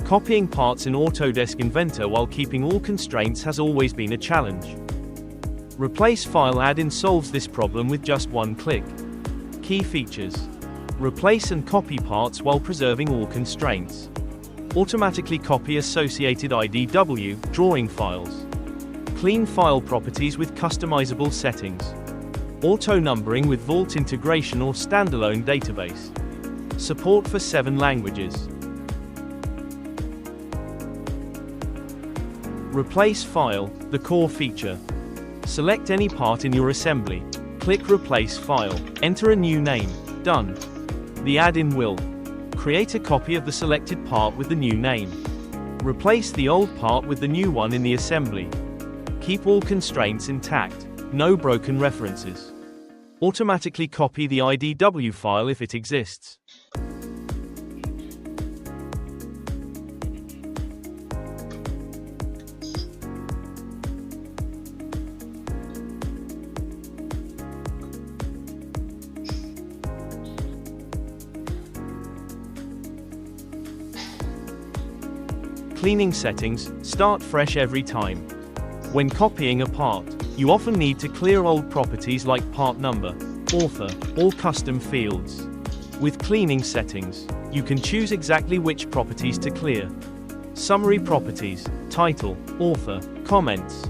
Copying parts in Autodesk Inventor while keeping all constraints has always been a challenge. Replace File Add-in solves this problem with just one click. Key features: replace and copy parts while preserving all constraints. Automatically copy associated IDW drawing files. Clean file properties with customizable settings. Auto-numbering with Vault integration or standalone database. Support for 7 languages. Replace file, the core feature. Select any part in your assembly. Click Replace File. Enter a new name. Done. The add-in will create a copy of the selected part with the new name. Replace the old part with the new one in the assembly. Keep all constraints intact. No broken references. Automatically copy the IDW file if it exists. Cleaning settings, start fresh every time. When copying a part, you often need to clear old properties like part number, author, or custom fields. With cleaning settings, you can choose exactly which properties to clear. Summary properties, title, author, comments.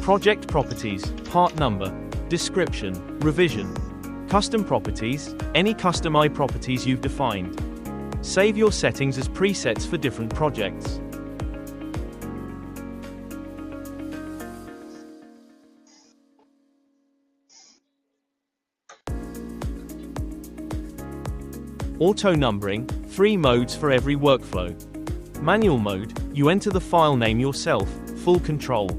Project properties, part number, description, revision. Custom properties, any custom properties you've defined. Save your settings as presets for different projects. Auto-numbering, 3 modes for every workflow. Manual mode, you enter the file name yourself, full control.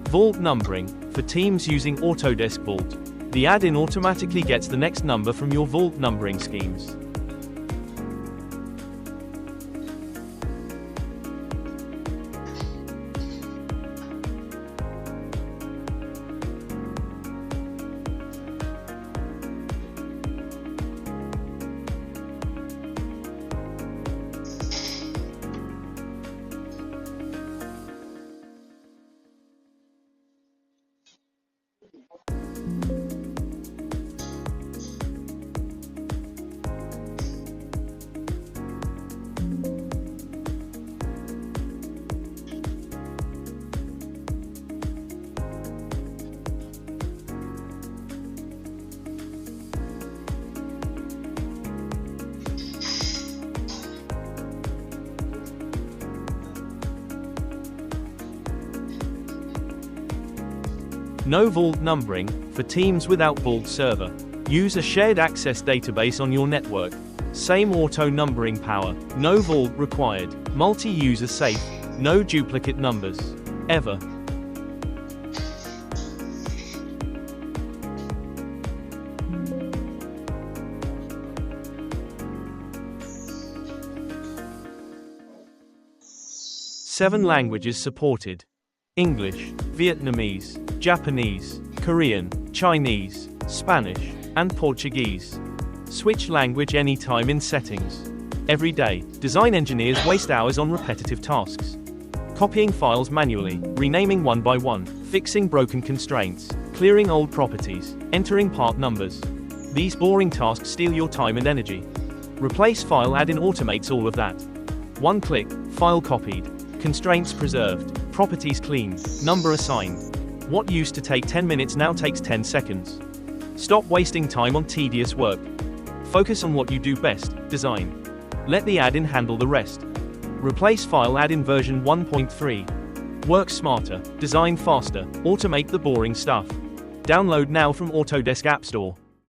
Vault numbering, for teams using Autodesk Vault. The add-in automatically gets the next number from your Vault numbering schemes. No Vault numbering, for teams without Vault server. Use a shared access database on your network. Same auto-numbering power, no Vault required. Multi-user safe, no duplicate numbers. Ever. Seven languages supported: English, Vietnamese, Japanese, Korean, Chinese, Spanish, and Portuguese. Switch language anytime in settings. Every day, design engineers waste hours on repetitive tasks. Copying files manually, renaming one by one, fixing broken constraints, clearing old properties, entering part numbers. These boring tasks steal your time and energy. Replace File Add-in automates all of that. One click, file copied, constraints preserved, properties cleaned, number assigned. What used to take 10 minutes now takes 10 seconds. Stop wasting time on tedious work. Focus on what you do best, design. Let the add-in handle the rest. Replace File Add-in version 1.3. Work smarter, design faster, automate the boring stuff. Download now from Autodesk App Store.